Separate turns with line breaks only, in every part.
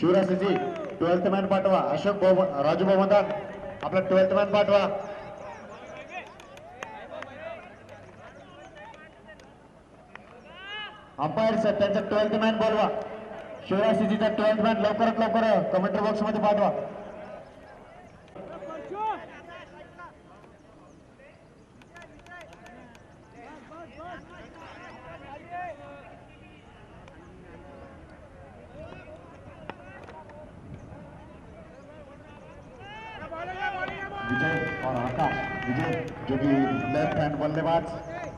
शिवराजजी 12th man पाठवा. अशोक राजू भवनदार आपला 12th man पाठवा. अंपायर सर त्यांचा 12th मॅन बोलवा. शिवराजजीचा 12th मॅन लवकरात लवकर कमेंट्री बॉक्स मध्ये पाठवा. विजय और आकाश. विजय जो कि लेफ्ट हैंड बल्लेबाज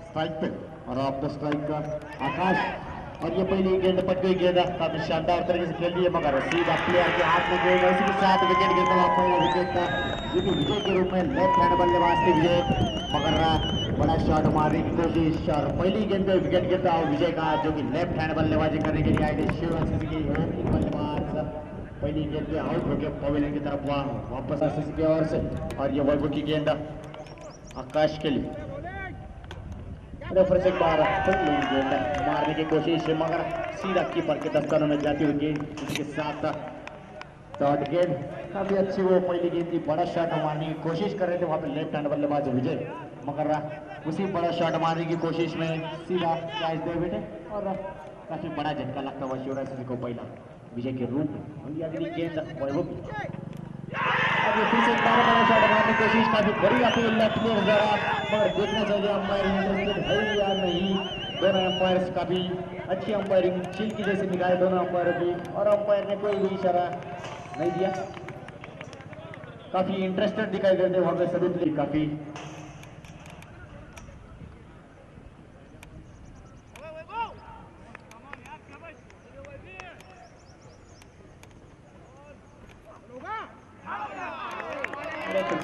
स्ट्राइक पे और ऑफ द स्ट्राइक का आकाश. और ये पहली गेंद पट गई. गेंद काफी शानदार तरीके से खेल दी है मगर सीधा प्लेयर के हाथ में गेंद. इसी के साथ विकेट गिरता हुआ पहला विकेट था जो कि विजय के रूप में लेफ्ट हैंड बल्लेबाज थे विजय. मगर बड़ा शॉट मारने की कोशिश और पहली गेंद पे विकेट गिरता हुआ विजय का जो कि लेफ्ट हैंड बल्लेबाजी करने के लिए आए थे. शिवराज की ओपनिंग बल्लेबाज पहली गेंद पे आउट होकर पवेलियन की तरफ वापस आशीष की ओर से. और ये वैभव की गेंद आकाश के लिए. रेफर से बाहर गेंद मारने की कोशिश है मगर सीधा कीपर के दफ्तरों में जाती हुई गेंद. इसके साथ शॉट गेंद काफी अच्छी वो पहली गेंद थी. बड़ा शॉट मारने की कोशिश कर रहे थे वहां पे लेफ्ट हैंड बल्लेबाज विजय मगर उसी बड़ा शॉट मारने की कोशिश में सीधा कैच दे बैठे और काफी बड़ा झटका लगता हुआ शिवराज सिंह को पहला विजय के रूप में. अगली गेंद वैभव अब फिर से बड़ा शॉट मारने की कोशिश. काफी बड़ी अपील लेफ्ट में जरा मगर देखना चाहिए अंपायर इंटरेस्टेड है या नहीं. दोनों अंपायर्स काफी अच्छी अंपायरिंग चिल की जैसे निकाले दोनों अंपायरों की और अंपायर ने कोई भी इशारा नहीं दिया. काफी इंटरेस्टेड दिखाई देते वहां पे सभी प्लेयर. काफी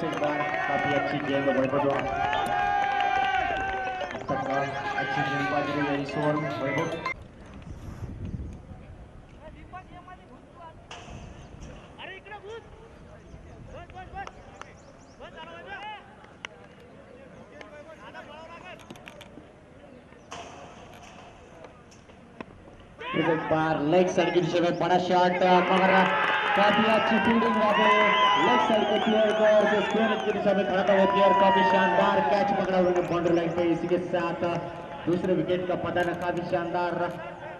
काफी अच्छी गेंद वैभव अच्छी गेंदबाजी रही है इस ओवर में वैभव. एक बार लेग साइड की दिशा में बड़ा शॉट मगर काफी अच्छी फील्डिंग वहां पे लेग साइड के प्लेयर को और स्क्वायर की दिशा में खड़ा था वो प्लेयर. काफी शानदार कैच पकड़ा उन्होंने बाउंड्री लाइन पे. इसी के साथ दूसरे विकेट का पता न काफी शानदार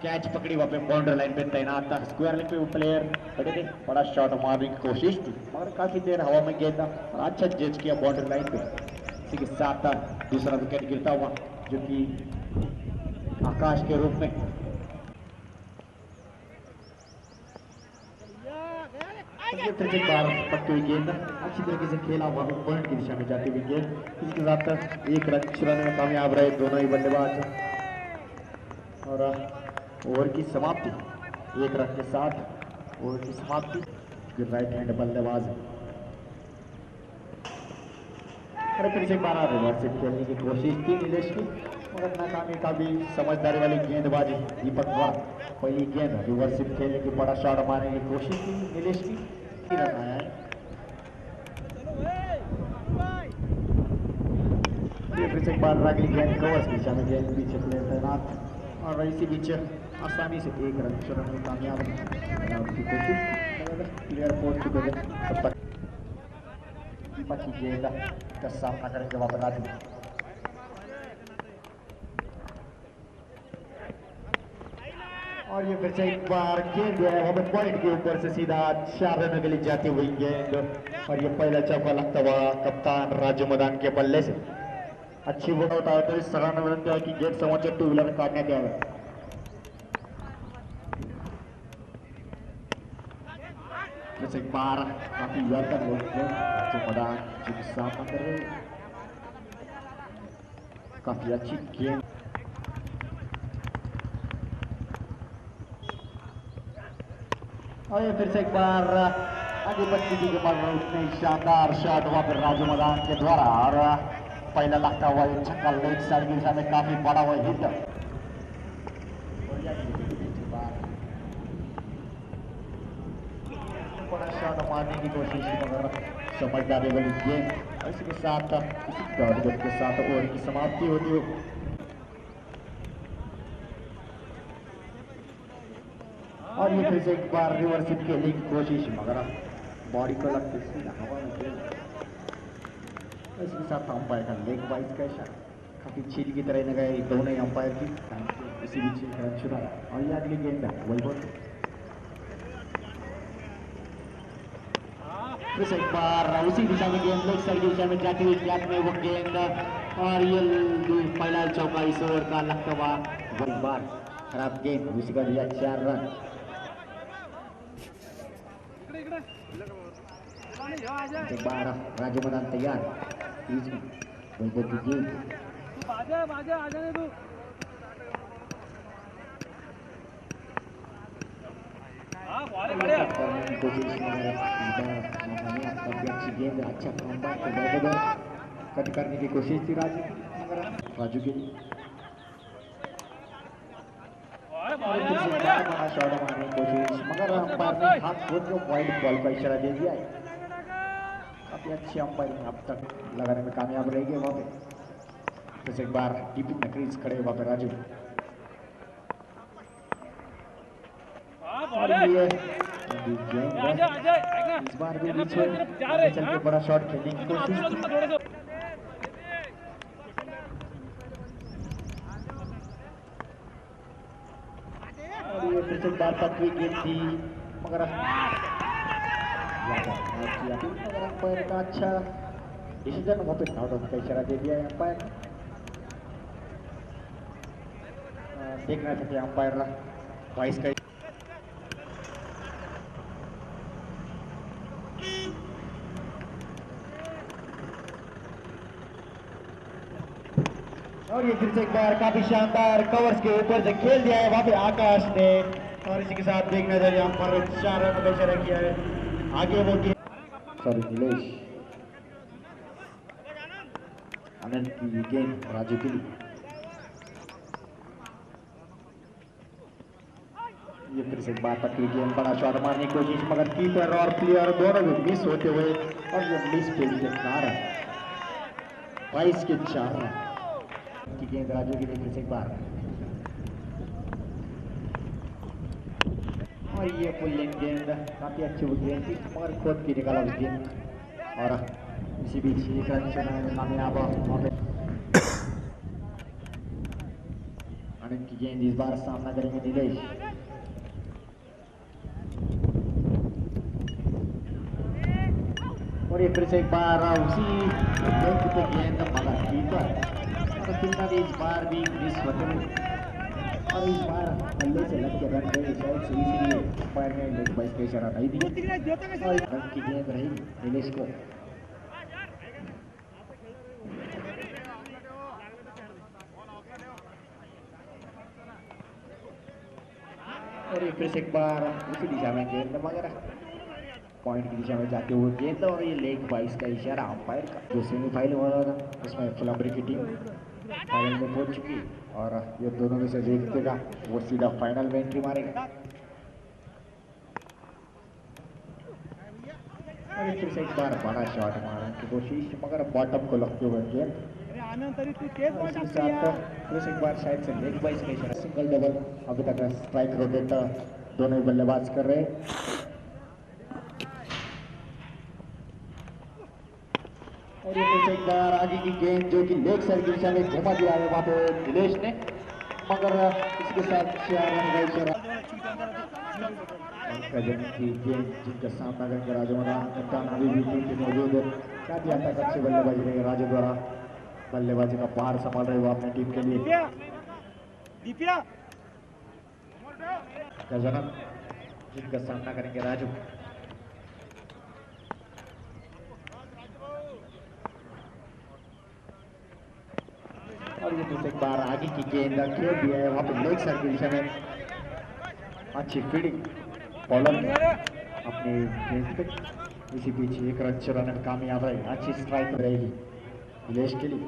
कैच पकड़ी वहां पे बाउंड्री लाइन पे तैनात था. स्क्वायर लाइन पे वो प्लेयर खड़े थे. बड़ा शॉट मारने की कोशिश थी मगर काफी देर हवा में गेंद और अच्छा जज किया बाउंड्री लाइन पे. इसी के साथ दूसरा विकेट गिरता हुआ जो कि आकाश के रूप में. फिर से बार पट्टी हुई गेंद अच्छी तरीके से खेला हुआ पॉइंट की दिशा में जाती हुई गेंद. इसके साथ एक रन चुराने में कामयाब रहे दोनों ही बल्लेबाज और ओवर की समाप्ति 1 रन के साथ ओवर की समाप्ति. राइट हैंड बल्लेबाज फिर से 12 रिवर्स से खेलने की कोशिश थी नीलेश की मगर नाकामी. का भी समझदारी वाली गेंदबाजी दीपक द्वारा. पहली गेंद रिवर्सिप खेलने की बड़ा शॉट मारने की कोशिश थी नीलेश की. रन आया है. फिर से एक बार अगली गेंद कवर्स की दिशा में गेंद पीछे प्लेयर तैनात और इसी बीच आसानी से 1 रन चुराने में कामयाब की कोशिश. प्लेयर पहुंच चुके थे तब तक दीपक की गेंद का सामना करेंगे वहां पर राजू. और ये फिर से एक बार गेंद जो है वहां पे पॉइंट के ऊपर से सीधा 4 रनों के लिए जाती हुई गेंद और ये पहला चौका लगता हुआ कप्तान राजू मैदान के बल्ले से. अच्छी वो होता है तो इस सराहना विनती है कि गेट समोच्च 2 व्हीलर काटने के आए. फिर एक बार काफी यादगार राजू मैदान जो सामना कर रहे काफी अच्छी गेंद. और ये फिर से एक बार आगे बच्ची की उतने शानदार शॉट वहां पर राजू मैदान के द्वारा और पहला लगता हुआ एक छक्का लेग साइड की दिशा में काफी बड़ा हुआ हिट. बड़ा शॉट मारने की कोशिश मगर समझदारी वाली गेंद. इसी के साथ इसी डॉट गेट के साथ ओवर की समाप्ति होती है. और ये फिर से एक बार रिवर्स हिट खेलने की कोशिश, मगर बॉडी को लगती है हवा में खेल। इसके साथ अंपायर का लेग वाइज का इशारा काफी छील की तरह न गए दोनों अंपायर की, इसी बीच रन चुना। और ये अगली गेंद है वैभव, फिर से एक बार उसी दिशा में गेंद लेग साइड की दिशा में जाती हुई ट्रैक में वो गेंद, और ये पहला चौका इस ओवर का लगता हुआ वो एक बार खराब गेंद, उसी का दिया 4 रन। एक बार राजू मैदान तैयार, बीच में वैभव की गेंद, अच्छी गेंद, अच्छा कॉम्बैक कट करने की कोशिश थी राजू की, बड़ा शॉट मारने की कोशिश, मगर अंपायर ने हाथ खोल के वाइड बॉल का इशारा दे दिया है। काफी अच्छी अंपायरिंग अब तक लगाने में कामयाब रहेगी वहां पे। फिर एक बार डीपी में क्रीज खड़े वहां पे राजू, इस बार भी बीच में चल के बड़ा शॉट खेलने की कोशिश, और ये फिर से एक बार पकड़ी गेंद थी, मगर अंपायर का अच्छा डिसीजन वहां पे नॉट आउट का इशारा दे दिया है अंपायर। देखना चाहिए अंपायर 22 का, और ये फिर से एक बार काफी शानदार कवर्स के ऊपर से खेल दिया है वहां पे आकाश ने, और इसी के साथ देखना चाहिए अंपायर 4 रन का इशारा किया है। आगे वो सॉरी नीलेश आनंद की गेंद राजू के लिए, ये फिर से एक बार पकड़ी गेंद, बड़ा शॉट मारने की कोशिश, मगर कीपर और प्लेयर दोनों भी मिस होते हुए, और ये मिस फील्ड के कारण 22 के 4 रन की गेंद राजू के लिए। फिर से एक बार, और ये पुलिंग गेंद काफी अच्छी गेंद थी, मगर खुद की निकाला उस गेंद, और इसी बीच एक रन चुनाने में कामयाब। आनंद की गेंद इस बार सामना करेंगे नीलेश, और ये फिर से एक बार उसी गेंद, मगर कीपर इस बार भी मिस होते हुए, और इस बार बल्ले से लग के रन गए शायद से, इसीलिए अंपायर ने लेग बाइस का इशारा नहीं दिया, और रन की गेंद रही नीलेश को। और ये फिर से एक बार उसी दिशा में गेंद, मगर पॉइंट की दिशा में जाते हुए गेंद, और ये लेग बाइस का इशारा अंपायर का। जो सेमीफाइनल हो रहा था उसमें फुलंबरी की टीम फाइनल में पहुंच चुकी, और ये दोनों में से जीतेगा वो सीधा फाइनल में एंट्री मारेगा। और फिर से एक बार बड़ा शॉट मारने की कोशिश, मगर बॉटम को लगते हुए गेंद, इसके साथ फिर से एक बार शायद से लेग बाइस का इशारा, सिंगल डबल अभी तक स्ट्राइक रोटेट दोनों ही बल्लेबाज कर रहे हैं। और ये फिर से एक बार आगे की गेंद जो कि लेग साइड की दिशा में घुमा दिया है वहां पे नीलेश ने, मगर इसके साथ 4 रन का इशारा। की गेंद जिनका सामना करेंगे राजू मैदान, कप्तान अभी भी टीम के मौजूद है, काफी हद तक अच्छी बल्लेबाजी रहेगी राजू द्वारा, बल्लेबाजी का पहाड़ संभाल रहे हो अपनी टीम के लिए। गजनन जिनका सामना करेंगे राजू, और ये फिर एक बार आगे की गेंद खेल दिया है वहां पे लेग साइड की दिशा में, अच्छी फील्डिंग बॉलर अपने गेंद पे, इसी बीच एक रन चुराने में कामयाब है, अच्छी स्ट्राइक रहेगी नीलेश के लिए।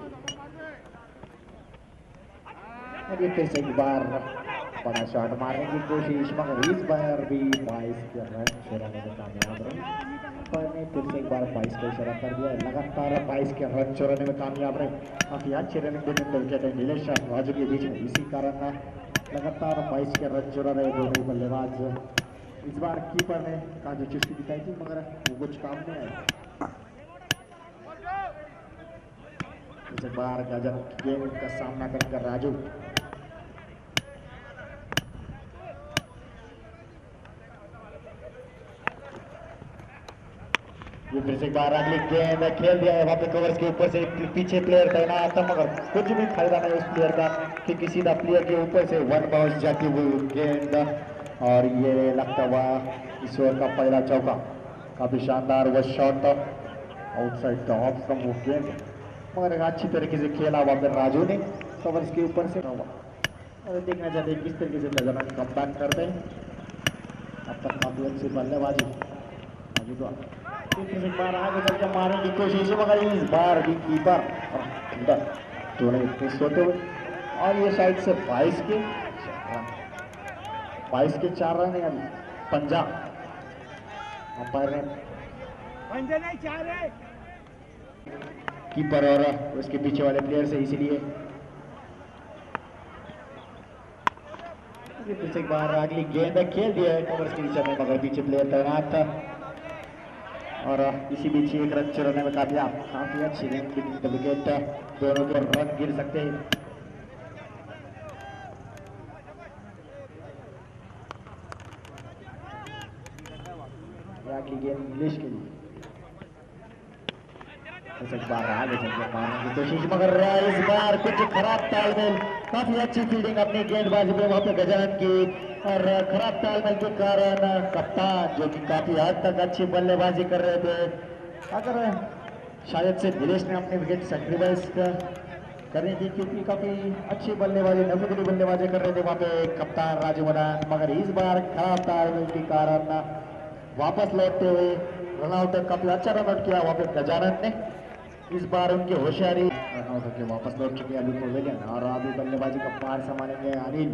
और ये फिर से एक बार बड़ा शॉट मारने की कोशिश, मगर इस बार भी 22 के रन चुराने में कामयाब रहे, पर ने फिर से एक बार 22 का इशारा कर दिया, लगातार 22 के रन चुराने में कामयाब रहे, काफी अच्छे रनिंग देखते हैं नीलेश राजू के बीच में, इसी कारण लगातार 22 के रन चुरा रहे दोनों बल्लेबाज। इस बार कीपर ने काफी चुस्ती दिखाई थी मगर वो कुछ काम नहीं आया। इस बार गजब गेंद का सामना कर राजू। ये फिर से एक बार अगली गेंद खेल दिया है वहां पे कवर्स के ऊपर से पीछे प्लेयर तैनात था मगर कुछ भी फायदा नहीं उस प्लेयर का क्योंकि सीधा प्लेयर के ऊपर से वन बाउंस जाती हुई गेंद और ये लगता हुआ इस ओवर का पहला चौका। काफी शानदार वो shot outside the of from वो गेंद मगर अच्छी तरीके से खेला वहां पर राजू ने कवर्स के ऊपर से। और देखना चाहते हैं किस तरीके से नजर कम बैक करते हैं। अब तक काफी अच्छी बल्लेबाजी अभी तो एक बार आगे चल के मारने की कोशिश है मगर इस बार भी कीपर अंदर दोनों मिस होते हुए और ये साइड से 22 के 4 रन है अभी पंजाब अंपायर ने कीपर और उसके पीछे वाले प्लेयर से इसलिए पीछे एक बार अगली गेंद खेल दिया है कवर्स के नीचे में मगर पीछे प्लेयर तैनात था और इसी बीच एक रन चुराने में काफी अच्छी विकेट दोनों के रन गिर सकते हैं। गेंद इंग्लिश के लिए एक बार आगे चलकर मारने की कोशिश मगर इस बार कुछ खराब तालमेल। काफी अच्छी फील्डिंग अपनी गेंदबाजी में वहां पे गजानन की और खराब तालमेल के कारण कप्तान जो कि काफी हद तक अच्छी बल्लेबाजी कर रहे थे अगर शायद से दिनेश ने अपने विकेट सेक्रीफाइस करनी थी क्योंकि काफी अच्छी बल्लेबाजी नवीन बल्लेबाजी कर रहे थे वहां पे कप्तान राजू मदान मगर इस बार खराब तालमेल के कारण वापस लौटते हुए रनआउट काफी अच्छा रनआउट किया वहां पे गजानन ने। इस बार उनकी होशियारी रनआउट होकर वापस लौट चुके अभी पवेलियन और अभी बल्लेबाजी का पार संभालेंगे अनिल।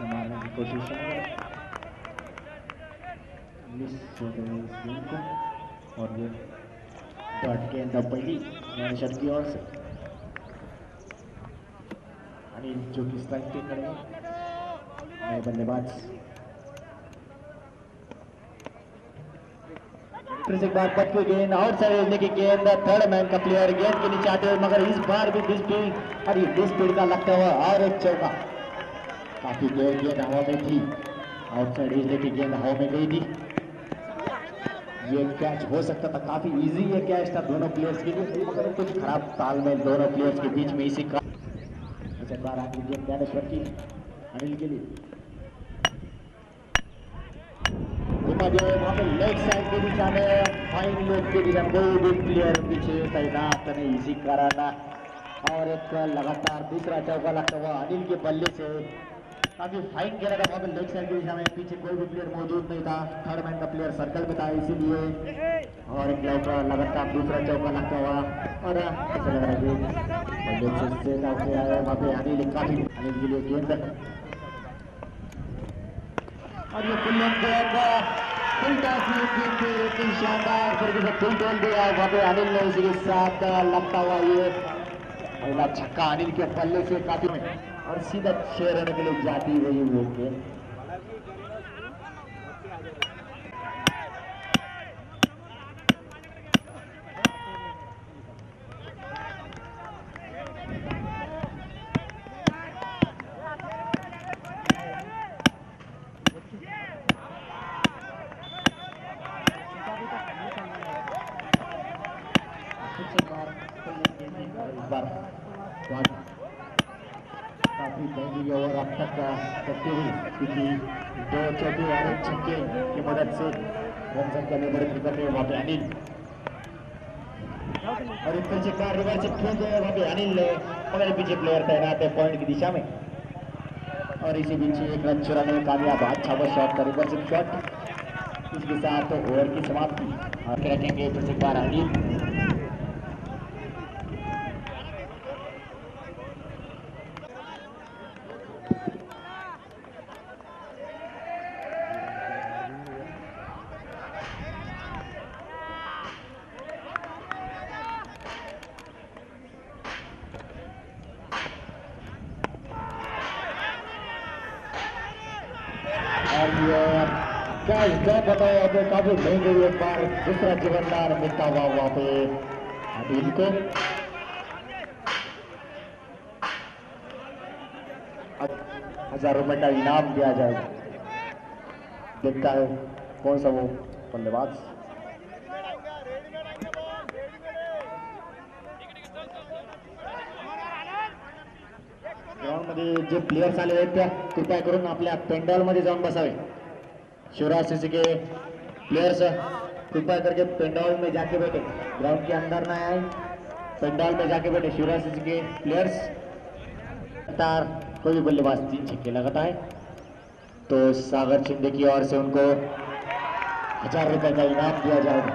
मारने की कोशिश और ये डॉट गेंद पहली मैनेजर की ओर से अनिल जो कि स्ट्राइक पे खड़े नए बल्लेबाज। फिर एक बार पटकी गेंद आउटसाइड की गेंद थर्ड मैन का प्लेयर गेंद के नीचे आते हुए मगर इस बार भी डिस स्पीड का लगता हुआ और एक चौका। काफी देर गेंद हवा में थी आउटसाइड हिजले की गेंद हवा में गई थी। ये कैच हो सकता था काफी इजी ये कैच था दोनों प्लेयर्स के लिए मगर कुछ खराब तालमेल दोनों प्लेयर्स के बीच में इसी का बार आखिरी गेंद ज्ञानेश्वर की अनिल के लिए वहां पे लेफ्ट साइड के दिशा में फाइन लोग के दिशा में कोई भी प्लेयर पीछे तैनात नहीं इसी कारण और एक लगातार दूसरा चौका लगता हुआ अनिल के बल्ले से काफी फाइन खेला था वहां पे लेफ्ट साइड की दिशा में पीछे कोई भी प्लेयर मौजूद नहीं था थर्ड मैन का प्लेयर सर्कल में था इसीलिए और एक लगातार दूसरा चौका लगता हुआ और ऐसा लग रहा है वहां पे अनिल के लिए गेंद और ये शानदार तरीके से फुल टोल दिया वहां पे अनिल ने इसी के साथ लगता हुआ ये पहला छक्का अनिल के पल्ले से काफी में और सीधा 6 रन के लिए जाती हुई वो गेंद। काफी महंगी ओवर अब तक करती हुई क्योंकि 2 चौके और 1 छक्के की मदद से रन संख्या में बढ़ोतरी करते हैं वहां पे अनिल और एक पीछे का रिवर्स खेल गए वहां पे अनिल मगर पीछे प्लेयर तैनात है पॉइंट की दिशा में और इसी बीच एक रन चुराने में कामयाब। अच्छा वो शॉट का रिवर्स शॉट इसके साथ ओवर की समाप्ति और रखेंगे फिर से एक बार अनिल। जाती है। कैच ड्रॉप बताया तो काफी महंगी एक बार दूसरा जीवनदार मिलता हुआ वहां पे अनिल को 1000 रुपए का इनाम दिया जाएगा। देखता है कौन सा वो बल्लेबाज। ग्राउंड मध्ये जे प्लेयर्स आले आहेत त्या कृपया करून आपल्या पेंडॉल मध्ये जाऊन बसावे। शिवराज सिंह के प्लेयर्स कृपया करके पेंडॉल में जाके बैठे, ग्राउंड के अंदर ना आए, पेंडॉल में जाके बैठे। शिवराज सिंह के प्लेयर्स लगातार कोई भी बल्लेबाज 3 छक्के लगाता है तो सागर शिंदे की ओर से उनको 1000 रुपए का इनाम दिया जाएगा।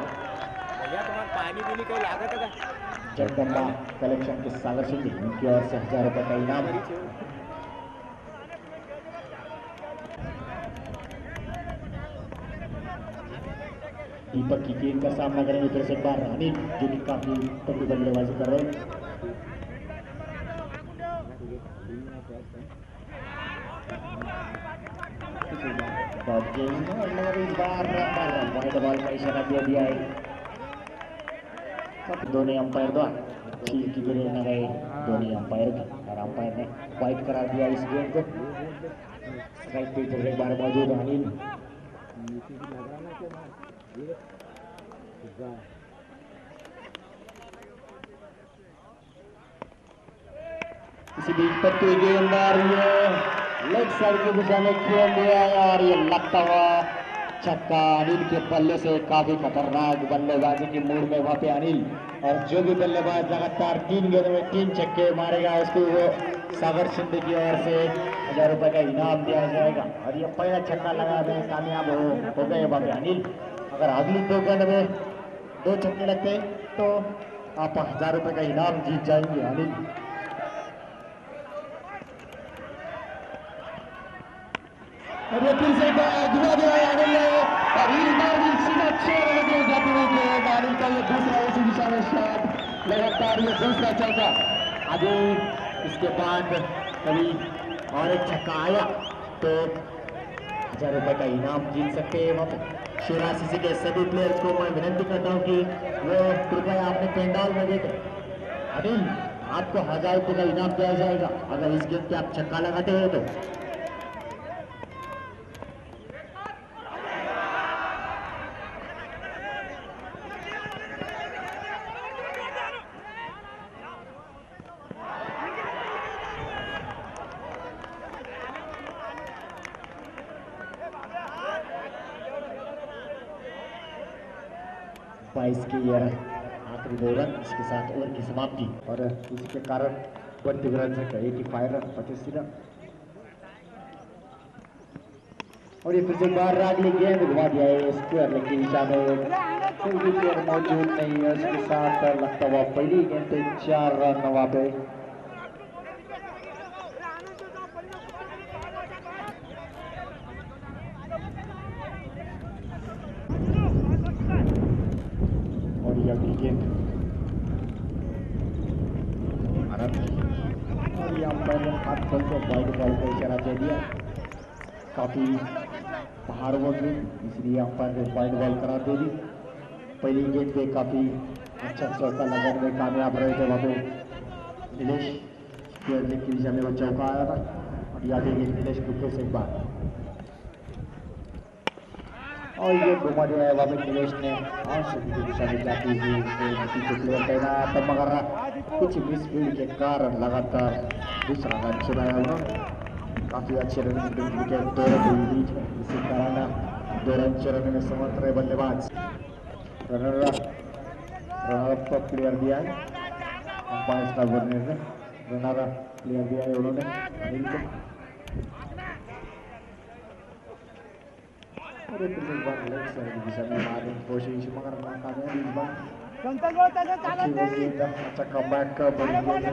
जगदम्बा कलेक्शन के सागर शिंदे उनकी ओर से 1000 रुपए का इनाम। दीपक की गेंद का सामना करेंगे फिर से एक बार अनिल, जो कि काफी तगड़ी बल्लेबाजी कर रहे हैं। इस बार वाइड बॉल का इशारा दिया है दोनों अंपायर द्वारा। छील की गिरे न गए दोनों अंपायर का और अंपायर ने वाइड करा दिया इस गेंद को। स्ट्राइक पे फिर एक बार मौजूद अनिल। इसी बीच पर कोई गेंदबाज लेग साइड की दिशा में खेल दिया और ये लगता हुआ छक्का अनिल के बल्ले से। काफी खतरनाक बल्लेबाजी की मूड में वहां पे अनिल, और जो भी बल्लेबाज लगातार 3 गेंदों में 3 छक्के मारेगा उसको वो सागर शिंदे की ओर से 1000 रुपए का इनाम दिया जाएगा। और ये पहला छक्का लगाने में कामयाब हो गए वहां पे अनिल। अगर अगली 2 गेंद में 2 छक्के लगते तो आप 1000 रुपए का इनाम जीत जाएंगे अनिल। और ये फिर से घुमा दिया अनिल ने और इस बार भी सीधा 6 रन के जाते हुए गेंद। अनिल का ये दूसरा उसी दिशा में शॉट, लगातार ये दूसरा चौका। अभी इसके बाद कभी और एक छक्का आया तो 1000 रुपए का इनाम जीत सकते हैं वहां पर। शिवराज सिंह के सभी प्लेयर्स को मैं विनती करता हूं कि वो कृपया अपने पेंडाल में देखें। अनिल, आपको 1000 रुपए का इनाम दिया जाएगा अगर इस गेंद पे आप छक्का लगाते हो तो। की आखिरी 2 रन, इसके साथ ओवर की समाप्ति और इसके कारण 32 रन से 85 रन 25 रन। और ये फिर से बार अगली गेंद घुमा दिया है स्क्वायर लेग की दिशा में, कोई भी प्लेयर मौजूद नहीं है। उसके साथ लगता हुआ पहली गेंद पे 4 रन वहां पे। अगली गेंद और ये अंपायर ने हाथ खोल के वाइड बॉल का इशारा दे दिया। काफी बाहर वो गेंद, इसलिए अंपायर ने वाइड बॉल करा दे दी। पहली गेंद पे काफी अच्छा चौका लगाने में कामयाब रहे थे वहां पे नीलेश की दिशा में वो चौका आया था। और याद है नीलेश को से एक बार और ये घुमा दिया है वहां पे नीलेश ने की दिशा में जाती हुई पीछे प्लेयर तैनात, मगर कुछ मिसफील्ड के कारण लगातार दूसरा रन चलाया उन्होंने। काफी अच्छे रन विकेट 2 रन हुई बीच में, इसी कारण 2 रन चलाने में समर्थ रहे बल्लेबाज। रनर अप प्लेयर दिया है अंपायर का वर्णन ने, रनर अप प्लेयर दिया है उन्होंने अनिल को। और एक बार लेग साइड की दिशा में मारने की कोशिश मगर नाकामयाब इस बार। अच्छा कमबैक का बड़ी गेंद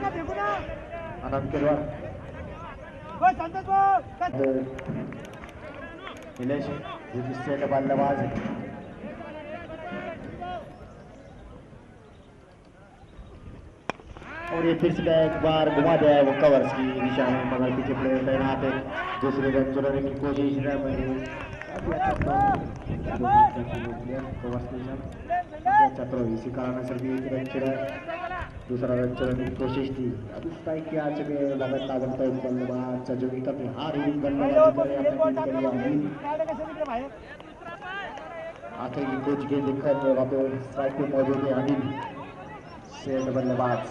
आनंद के द्वारा नीलेश जो किससे का बल्लेबाज है। और ये फिर से एक बार घुमा दिया है वो कवर्स की दिशा में, मगर पीछे प्लेयर तैनात है। दूसरे रन चलाने की कोशिश
काफी अच्छा थ्रो अच्छा थ्रो इसी कारण से भी एक रन चढ़ा दूसरा रन चढ़ाने की कोशिश थी अब स्ट्राइक के आ चुके हैं भगत ताबड़तोड़ बल्लेबाज सजोगी काफी हार हिटिंग बल्लेबाजी कर रहे हैं अपनी टीम के लिए अनिल आखिर की कुछ गेंद दिक्कत वहाँ पे स्ट्राइक पे मौजूद है अनिल सेठ बल्लेबाज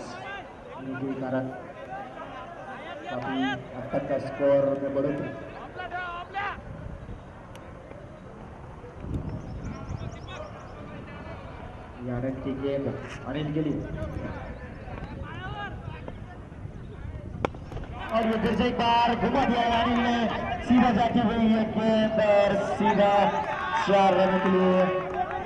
इनके कारण काफी अब तक का स्कोर में बढ़ोतरी यारन की गेंद अनिल के लिए
और ये फिर से एक बार घुमा दिया अनिल ने सीधा जाती हुई ये गेंद और सीधा 4 रन के लिए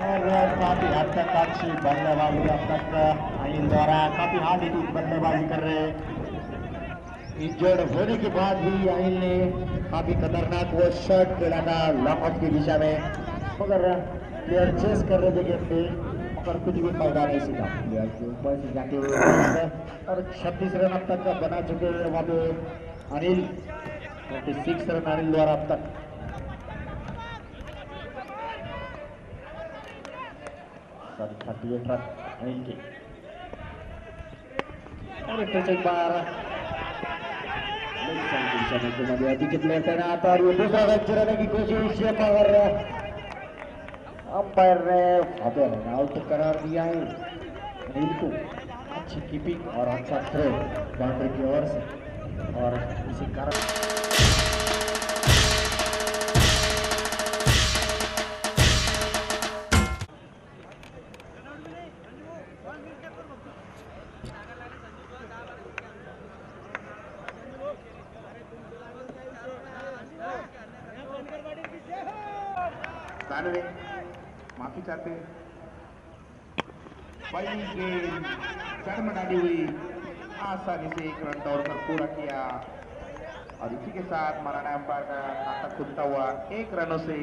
और काफी हद तक अच्छी बल्लेबाजी अब तक अनिल द्वारा काफी हार्ड हिटिंग बल्लेबाजी कर रहे हैं इंजर्ड होने के बाद भी अनिल ने काफी खतरनाक वो शॉट खेला था लॉन्ग ऑफ की दिशा में मगर प्लेयर चेस कर रहे थे गेम पे मगर कुछ भी फायदा नहीं सीखा प्लेयर के ऊपर से जाते हुए और 36 रन अब तक बना चुके हैं वहाँ पे अनिल 26 रन अनिल द्वारा अब तक सॉरी 38 रन अनिल के और एक बार विकेट प्लेयर तैनात और ये दूसरा रन चलाने की कोशिश मगर अंपायर ने रन आउट करार दिया है अनिल को अच्छी कीपिंग और अच्छा थ्रो बाउंड्री की ओर से और इसी कारण
माफी चाहते हैं पहली गेंद जड़ में डाली हुई आसानी से एक रन दौड़कर पूरा किया और इसी के साथ महाराणा अंपायर का खाता खुलता हुआ 1 रनों से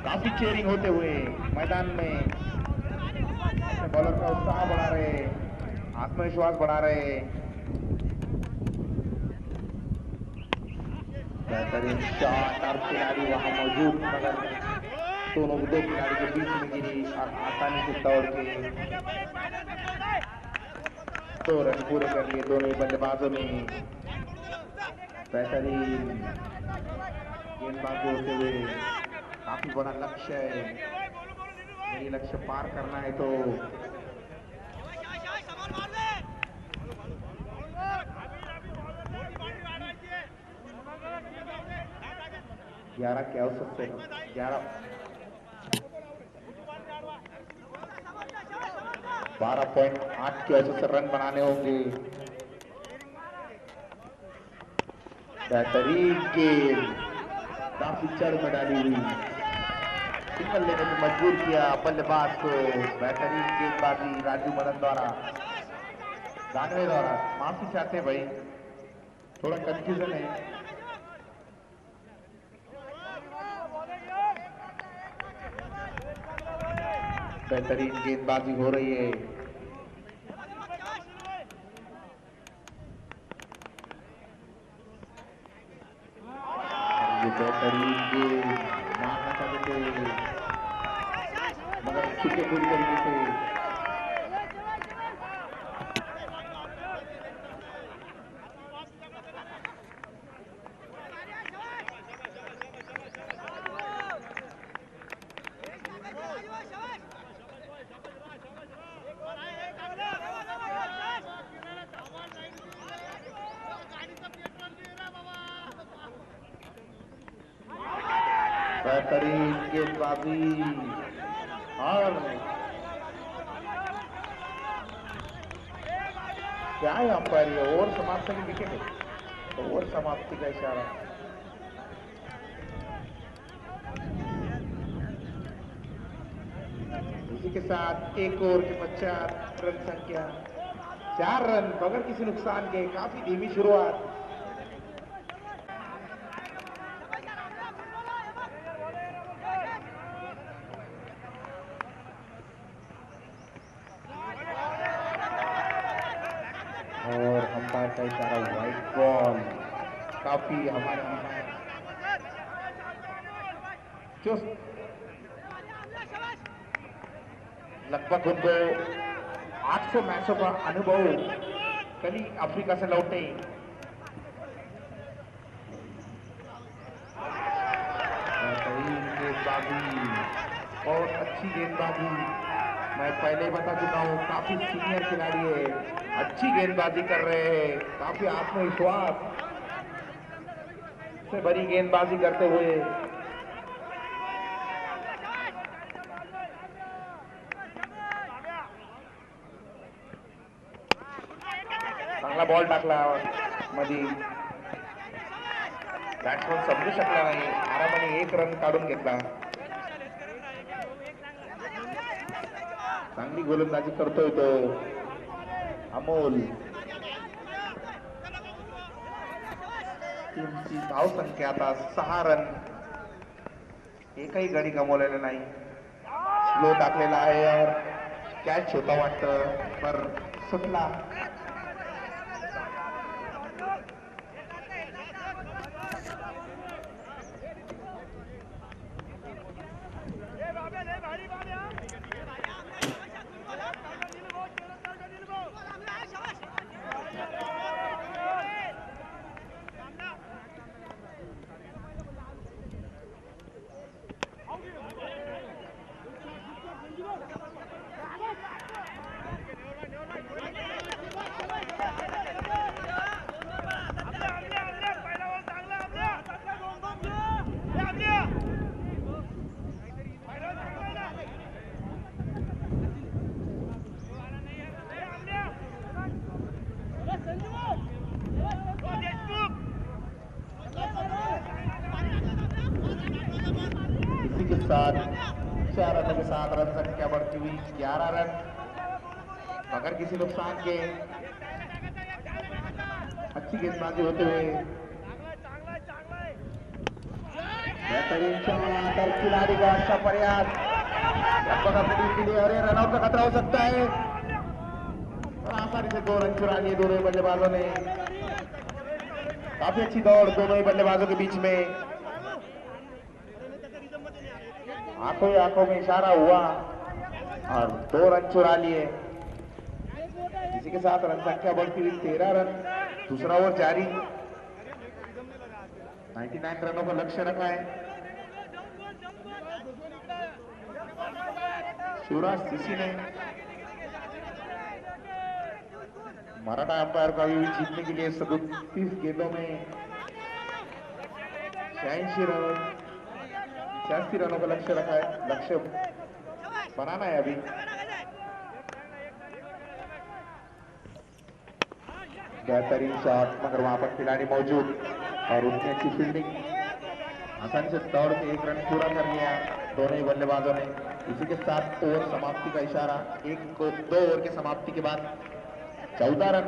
काफी चेयरिंग होते हुए मैदान में बॉलर का उत्साह बढ़ा रहे आत्मविश्वास बढ़ा रहे बेहतरीन शॉट और खिलाड़ी वहां मौजूद मगर दोनों दो खिलाड़ी के बीच में गिरी और आसानी से दौड़ के 2 रन पूरे कर लिए दोनों ही बल्लेबाजों ने बेहतरीन गेंदबाजी होते हुए काफी बड़ा लक्ष्य है यही लक्ष्य पार करना है तो ग्यारह के औसत से 12.8 के औसत से रन बनाने होंगे बेहतरीन गेंद काफी चढ़ में डाली हुई सिंगल लेने में मजबूर किया बल्लेबाज को बेहतरीन गेंदबाजी राजू मदन द्वारा गानवे द्वारा माफी चाहते हैं भाई थोड़ा कंफ्यूजन है बेहतरीन गेंदबाजी हो रही है बेहतरीन गेंद मारना चाहते थे मगर छुट्टे पूरी तरीके से बेहतरीन गेंदबाजी और क्या है अंपायर ये ओवर समाप्ति की विकेट है ओवर समाप्ति का इशारा इसी के साथ एक ओवर के पश्चात रन संख्या 4 रन बगैर किसी नुकसान के। काफी धीमी शुरुआत। और अंपायर का इशारा व्हाइट बॉल। काफी हमारे चुस्त, लगभग उनको 800 मैचों का अनुभव, कल ही अफ्रीका से लौटे। गेंदबाजी और अच्छी गेंदबाजी, मैं पहले ही बता चुका हूँ, काफी सीनियर खिलाड़ी है, अच्छी गेंदबाजी कर रहे हैं, काफी आत्मविश्वास से भरी गेंदबाजी करते हुए। चांगला बॉल टाकला मध्ये, बॅट्समन समजू शकला नाही, आरामाने 1 रन काढून घेतला। चांगली गोलंदाजी करतोय तो अमोल। टीमची धाव संख्या आता 6 रन, एकही गडी गमावलेला नाही। स्लो टाकलेला आहे और कॅच होता वाटतं, पर सुटला। इसी के साथ 4 रन के साथ रन संख्या बढ़ती हुई 11 रन बगैर किसी नुकसान के। अच्छी गेंदबाजी होते हुए बेहतरीन शॉट और खिलाड़ी का अच्छा प्रयास, लगभग अपनी टीम के लिए और रनआउट का खतरा हो सकता है। और आसानी से 2 रन चुरा लिए दोनों ही बल्लेबाजों ने। काफी अच्छी दौड़ दोनों ही बल्लेबाजों के बीच में, आंखों ही आंखों में इशारा हुआ और 2 रन चुरा लिए। इसी के साथ रन संख्या बढ़ती हुई 13 रन, दूसरा ओवर जारी। 99 रनों का लक्ष्य रखा है। शिवराज सीसी ने मराठा अंपायर का भी जीतने के लिए 37 गेंदों में 86 रनों का लक्ष्य रखा है। लक्ष्य बनाना है अभी। बेहतरीन शॉट, मगर वहां पर खिलाड़ी मौजूद और उतनी अच्छी फील्डिंग, आसानी से दौड़ के 1 रन पूरा कर लिया दोनों ही बल्लेबाजों ने। इसी के साथ ओवर समाप्ति का इशारा, 2 ओवर के समाप्ति के बाद 14 रन।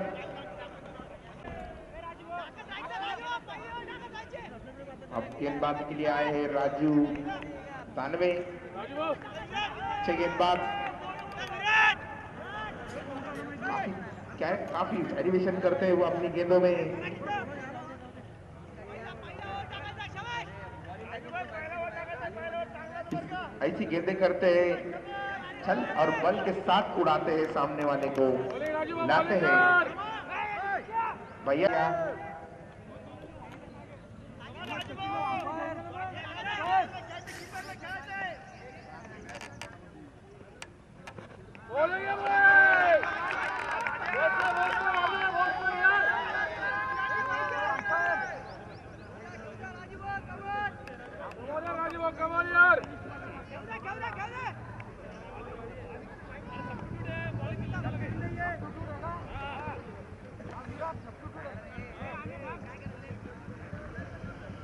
अब गेंदबाजी के लिए आए हैं राजू तानवे, अच्छे गेंदबाज, काफी एलिवेशन करते हैं वो अपनी गेंदों में। ऐसी गेंदें करते हैं, छल और बल के साथ उड़ाते हैं, सामने वाले को लाते हैं। भैया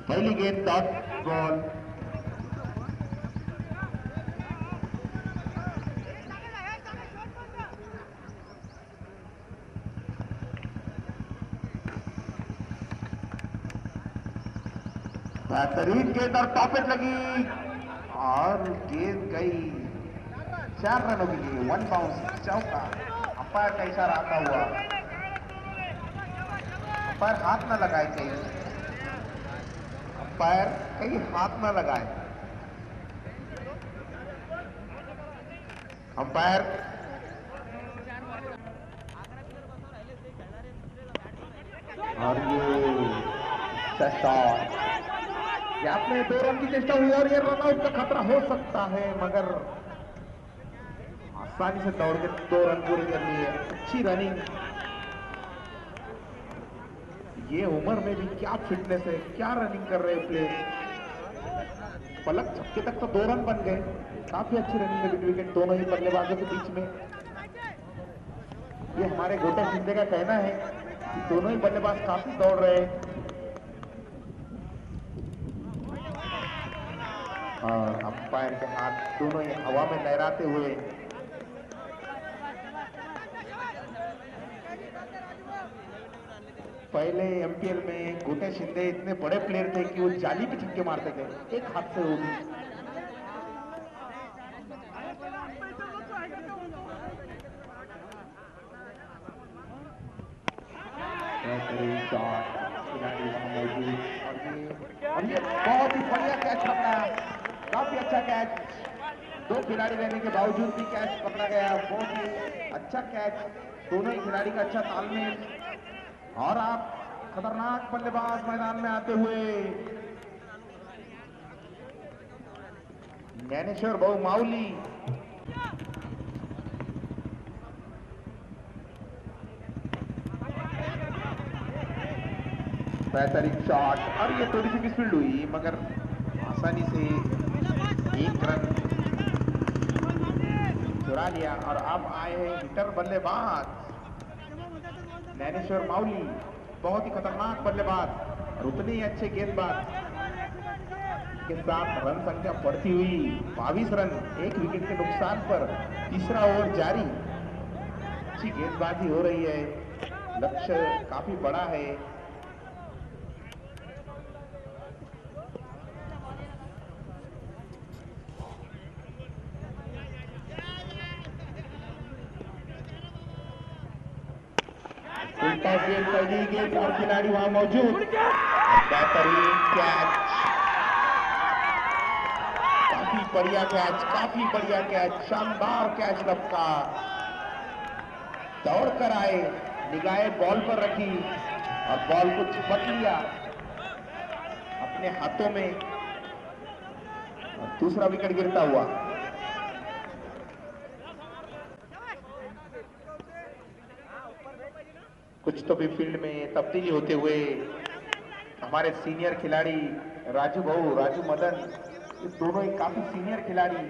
पहली गेंद डॉट बॉल। बेहतरीन गेंद और टॉपिक लगी और गेंद गई 4 रनों के लिए, 1 बाउंस, चौका। अंपायर का इशारा आता हुआ, अंपायर हाथ ना लगाए कहीं, अंपायर कहीं हाथ ना लगाए। अंपायर और ये शॉट, गैप में 2 रन की चेष्टा हुई और ये रनआउट का खतरा हो सकता है, मगर आसानी से दौड़ के 2 रन पूरे कर लिए। अच्छी रनिंग, ये उम्र में भी क्या फिटनेस है, क्या रनिंग कर रहे प्लेयर। पलक झपके तक तो 2 रन बन गए, काफी अच्छी रनिंग है विकेट दोनों ही बल्लेबाजों के बीच में। ये हमारे गोटा शिंदे का कहना है कि दोनों ही बल्लेबाज काफी दौड़ रहे हैं और अंपायर के हाथ दोनों ही हवा में लहराते हुए। पहले एमपीएल में गोटे शिंदे इतने बड़े प्लेयर थे कि वो जाली पे छक्के मारते थे, एक हाथ से वो भी। और ये बहुत ही बढ़िया कैच पकड़ा, काफी अच्छा कैच, 2 खिलाड़ी रहने के बावजूद भी कैच पकड़ा गया, बहुत ही अच्छा कैच, दोनों ही खिलाड़ी का अच्छा तालमेल। और आप खतरनाक बल्लेबाज मैदान में आते हुए ज्ञानेश्वर बहु माउली, बेहतरीन शॉट और ये थोड़ी सी मिसफील्ड हुई, मगर आसानी से 1 रन चुरा लिया। और अब आए हैं हिटर बल्लेबाज ज्ञानेश्वर माउली, बहुत ही खतरनाक बल्लेबाज और उतने ही अच्छे गेंदबाज के साथ रन संख्या बढ़ती हुई 22 रन, 1 विकेट के नुकसान पर, तीसरा ओवर जारी। अच्छी गेंदबाजी हो रही है, लक्ष्य काफी बड़ा है। उल्टा गेंद, पहली गेंद और खिलाड़ी वहां मौजूद, बेहतरीन कैच, काफी बढ़िया कैच, काफी बढ़िया कैच, शानदार कैच लपका, दौड़ कर आए, निगाहें बॉल पर रखी और बॉल को चिपक लिया अपने हाथों में और दूसरा विकेट गिरता हुआ। कुछ तो भी फील्ड में तब्दीली होते हुए हमारे सीनियर खिलाड़ी राजू भाऊ, राजू मदन, ये दोनों ही काफी सीनियर खिलाड़ी,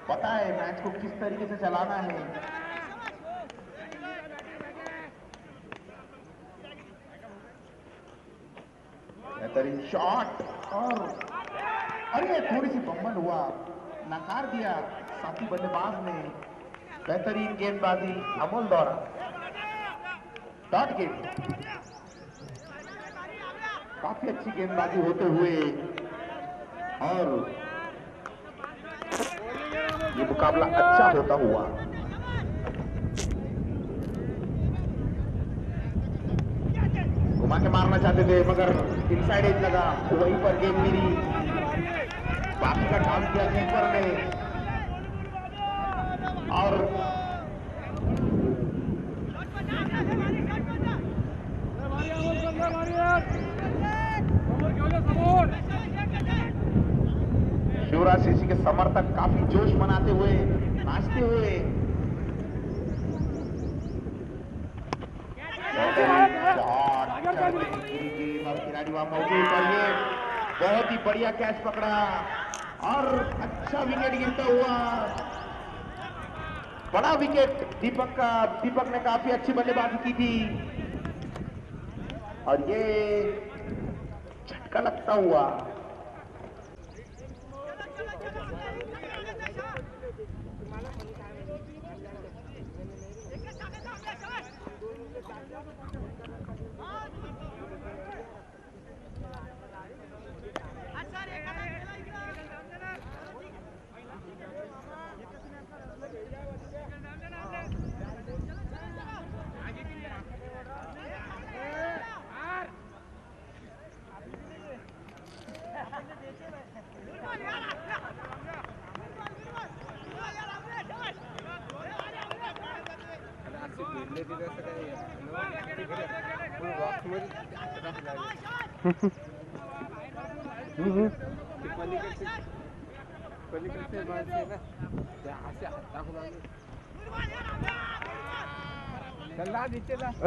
पता है मैच को किस तरीके से चलाना है। बेहतरीन शॉट और अरे थोड़ी सी बम्बल हुआ, नकार दिया साथी बल्लेबाज ने। बेहतरीन गेंदबाजी अमोल दौरा, डॉट गेंद, काफी अच्छी गेंदबाजी होते हुए और ये मुकाबला अच्छा होता हुआ। घुमा के मारना चाहते थे मगर इनसाइड एज लगा, वहीं पर गेंद गिरी, बाकी का काम किया कीपर ने और शिवराज सिंह के समर्थक काफी जोश मनाते हुए, नाचते हुए। खिलाड़ी वहां मौजूद और ये बहुत ही बढ़िया कैच पकड़ा और अच्छा विकेट गिरता हुआ, बड़ा विकेट दीपक का। दीपक ने काफी अच्छी बल्लेबाजी की थी और ये झटका लगता हुआ।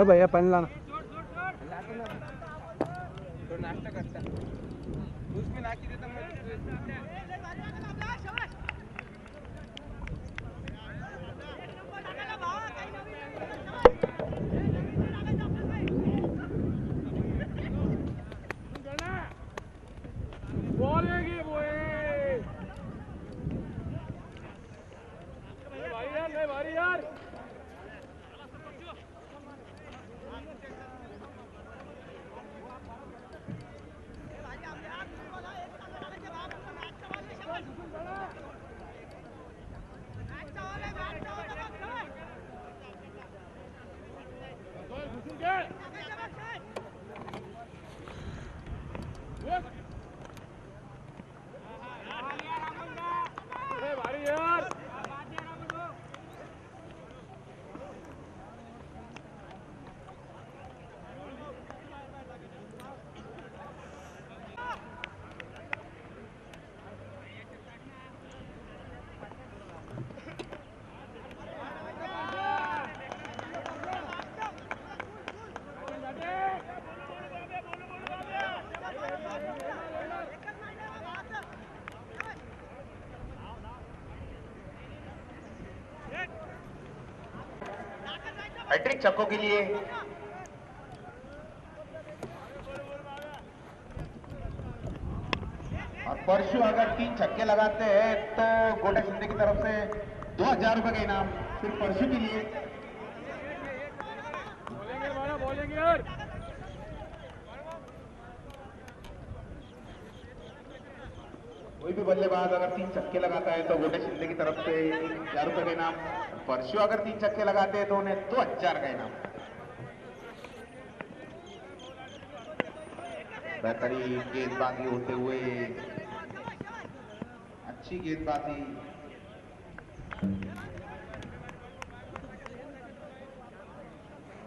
भैया पानी लाना
नाश्ता करता उसमें नाकी देता मैं
हैट्रिक छक्कों के लिए और परशु अगर 3 छक्के लगाते हैं तो गोटा शिंदे की तरफ से 2000 रुपए का इनाम सिर्फ परशु के लिए। कोई भी बल्लेबाज अगर 3 छक्के लगाता है तो गोटे शिंदे की तरफ से 1000 रुपए का इनाम। परशु अगर 3 छक्के लगाते हैं तो उन्हें 2000 का इनाम। बेहतरीन गेंदबाजी होते हुए अच्छी गेंदबाजी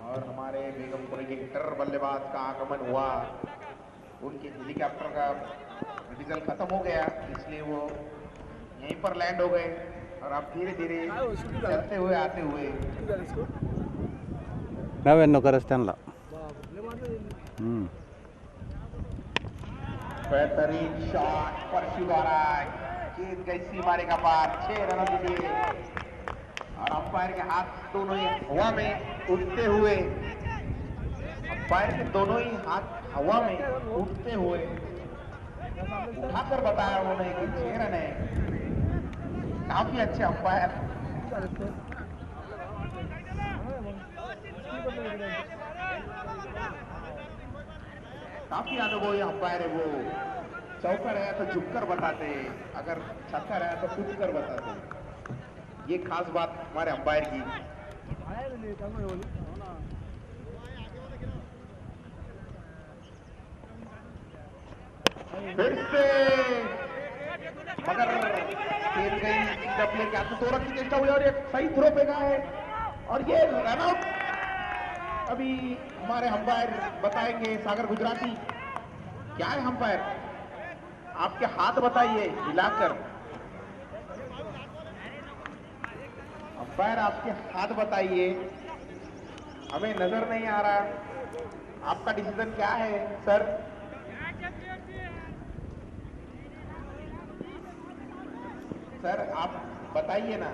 और हमारे बेगमपुरी के हिटर बल्लेबाज का आगमन हुआ। उनके हेलीकॉप्टर का डीजल खत्म हो गया इसलिए वो यहीं पर लैंड हो गए और अब धीरे धीरे चलते हुए आते हुए
नावेन्नो करस्तानला
बेहतरीन शॉट परशु द्वारा गेंद गई सीमारे का पार 6 रनों के लिए और अंपायर के हाथ दोनों ही हवा में उड़ते हुए अंपायर के दोनों ही हाथ हवा में उड़ते हुए उठाकर बताया उन्होंने कि 6 रन है। काफी अच्छे अंपायर काफी अनुभवी अंपायर है वो। चौका रहा तो झुककर बताते, अगर छक्का रहा तो कूद कर बताते। ये खास बात हमारे अंपायर की। फिर से मगर खेल गई डबले के हाथ तो की चेष्टा हुई और एक सही थ्रो फेंका है और ये रन आउट। अभी हमारे अंपायर बताएंगे सागर गुजराती। क्या है अंपायर, आपके हाथ बताइए हिलाकर। अंपायर आपके हाथ बताइए, हमें नजर नहीं आ रहा। आपका डिसीजन क्या है सर? सर आप बताइए ना।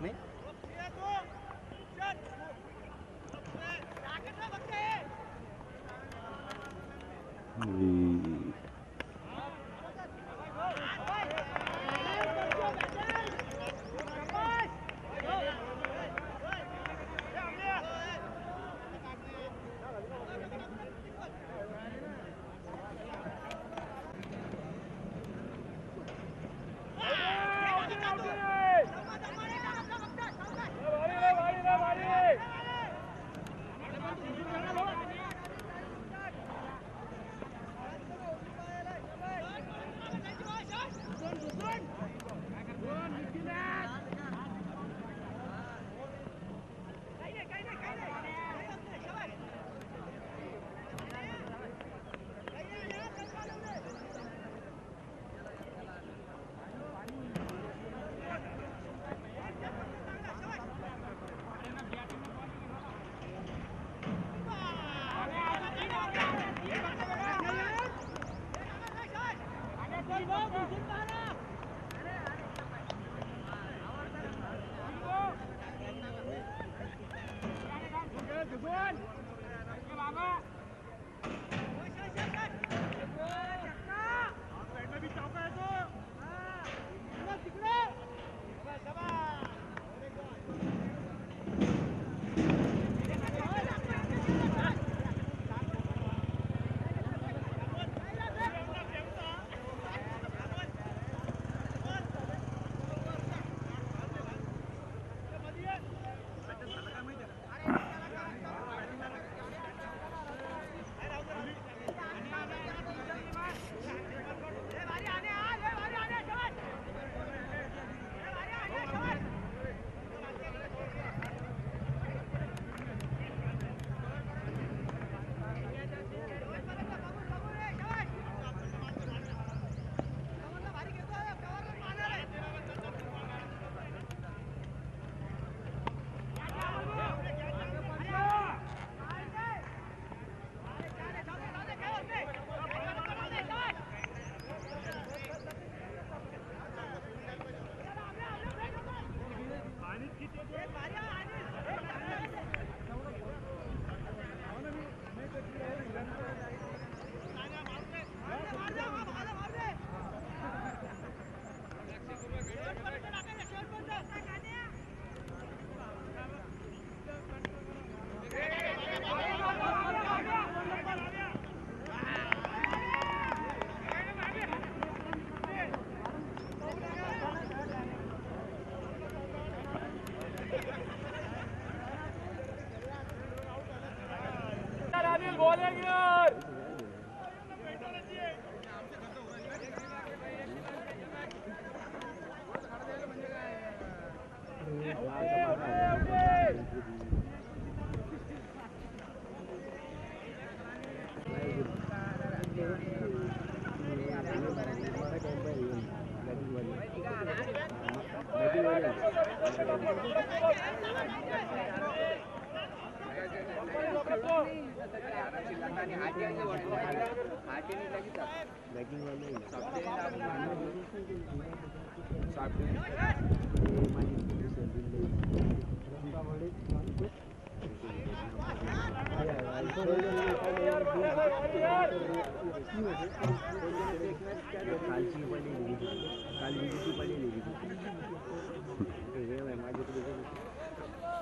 नहीं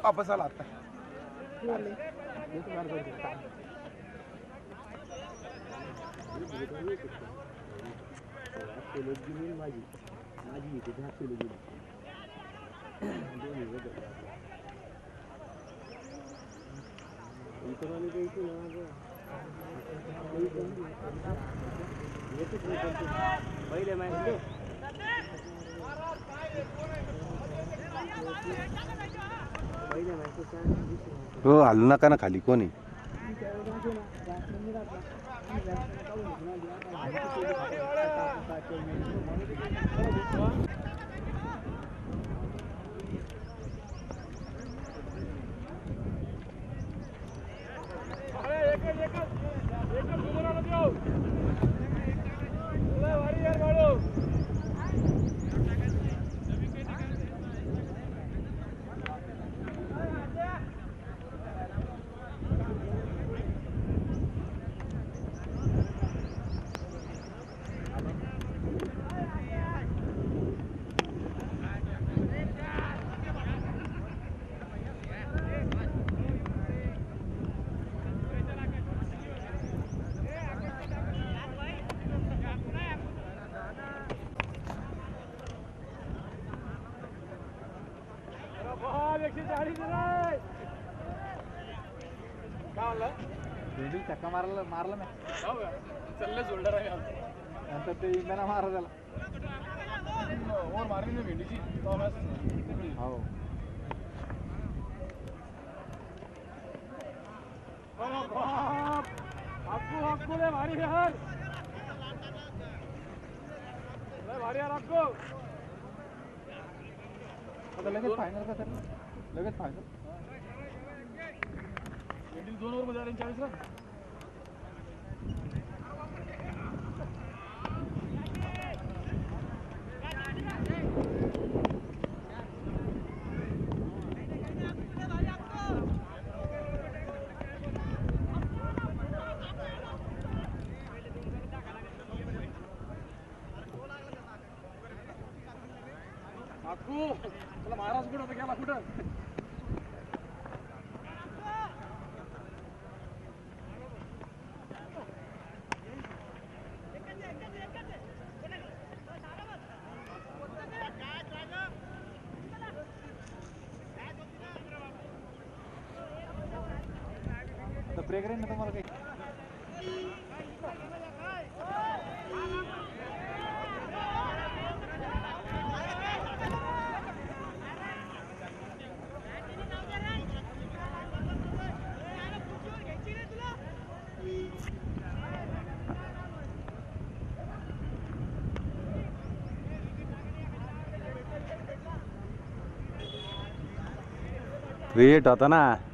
वापस आला आता
हो हलू नका ना खाली कोणी
चक्का मारला मारला नाही चल्ले झोल्डर आहे नंतर ते इंधना मारा त्याला वर मारली ना भेंडीची हो आपको आपको ले भारी यार ले भारी यार आपको आता लगेच फायनल का सर लगेच फायनल 2 ओव्हर मध्ये 40 रन त्याला महाराज कुठं होता गेला कुठं ब्रेक राहील ना तुम्हाला काही
क्रिएट होता ना